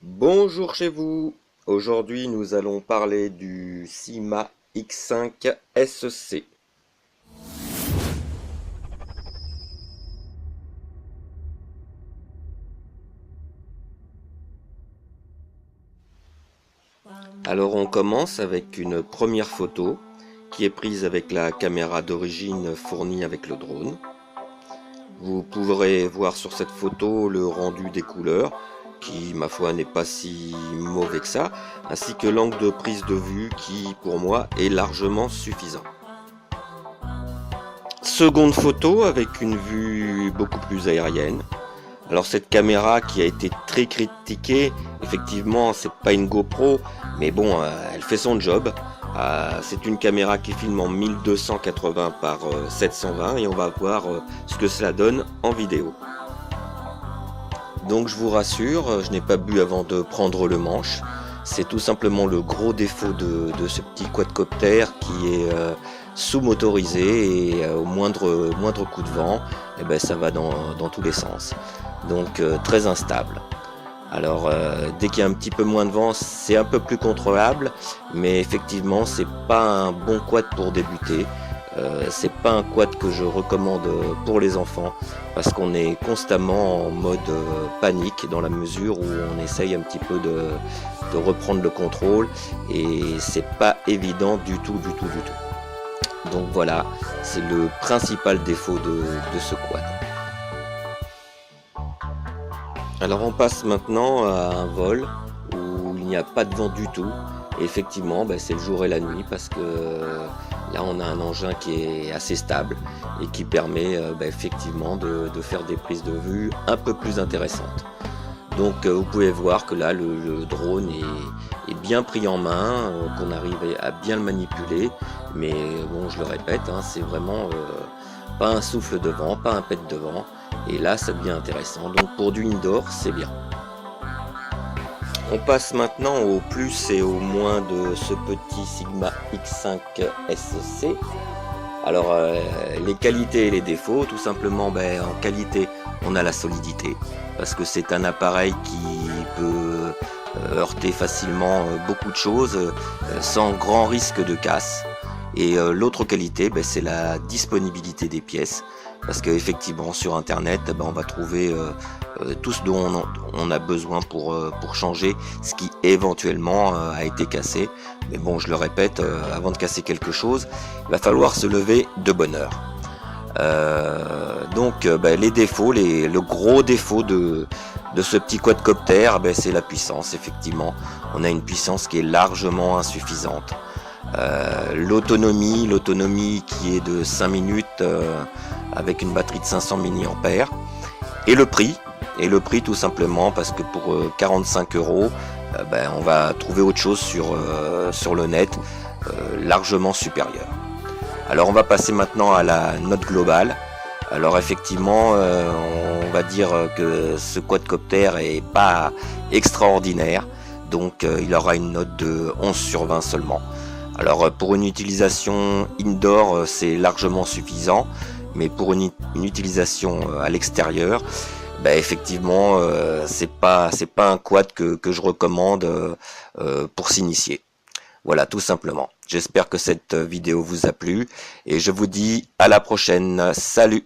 Bonjour chez vous. Aujourd'hui, nous allons parler du Sigma X5 SC. Alors, on commence avec une première photo qui est prise avec la caméra d'origine fournie avec le drone. Vous pourrez voir sur cette photo le rendu des couleurs, qui ma foi n'est pas si mauvais que ça, ainsi que l'angle de prise de vue qui pour moi est largement suffisant. Seconde photo avec une vue beaucoup plus aérienne. Alors cette caméra qui a été très critiquée, effectivement c'est pas une GoPro, mais bon elle fait son job. C'est une caméra qui filme en 1280 par 720 et on va voir ce que cela donne en vidéo. Donc je vous rassure, je n'ai pas bu avant de prendre le manche. C'est tout simplement le gros défaut de ce petit quadcopter qui est sous-motorisé et au moindre coup de vent, eh ben, ça va dans tous les sens. Donc très instable. Alors dès qu'il y a un petit peu moins de vent, c'est un peu plus contrôlable, mais effectivement c'est pas un bon quad pour débuter. C'est pas un quad que je recommande pour les enfants parce qu'on est constamment en mode panique dans la mesure où on essaye un petit peu de reprendre le contrôle et c'est pas évident du tout. Donc voilà, c'est le principal défaut de ce quad. Alors on passe maintenant à un vol où il n'y a pas de vent du tout. Et effectivement, c'est le jour et la nuit parce que là on a un engin qui est assez stable et qui permet effectivement de faire des prises de vue un peu plus intéressantes. Donc vous pouvez voir que là le drone est bien pris en main, qu'on arrive à bien le manipuler. Mais bon, je le répète, c'est vraiment pas un souffle de vent, pas un pet de vent. Et là ça devient intéressant. Donc pour du indoor, c'est bien. On passe maintenant au plus et au moins de ce petit Sigma X5 SC. Alors les qualités et les défauts, tout simplement en qualité on a la solidité parce que c'est un appareil qui peut heurter facilement beaucoup de choses sans grand risque de casse. Et l'autre qualité c'est la disponibilité des pièces parce qu'effectivement sur internet on va trouver tout ce dont on a besoin pour changer ce qui éventuellement a été cassé. Mais bon, je le répète, avant de casser quelque chose, il va falloir se lever de bonne heure. Donc les défauts, le gros défaut de ce petit quadcopter, c'est la puissance. Effectivement, on a une puissance qui est largement insuffisante. L'autonomie qui est de 5 minutes avec une batterie de 500 mAh. Et le prix tout simplement parce que pour 45 €, on va trouver autre chose sur le net largement supérieur. Alors on va passer maintenant à la note globale. Alors effectivement on va dire que ce quadcopter est pas extraordinaire, donc il aura une note de 11/20 seulement. Alors pour une utilisation indoor c'est largement suffisant, mais pour une utilisation à l'extérieur, effectivement c'est pas un quad que je recommande pour s'initier. Voilà, tout simplement. J'espère que cette vidéo vous a plu et je vous dis à la prochaine. Salut!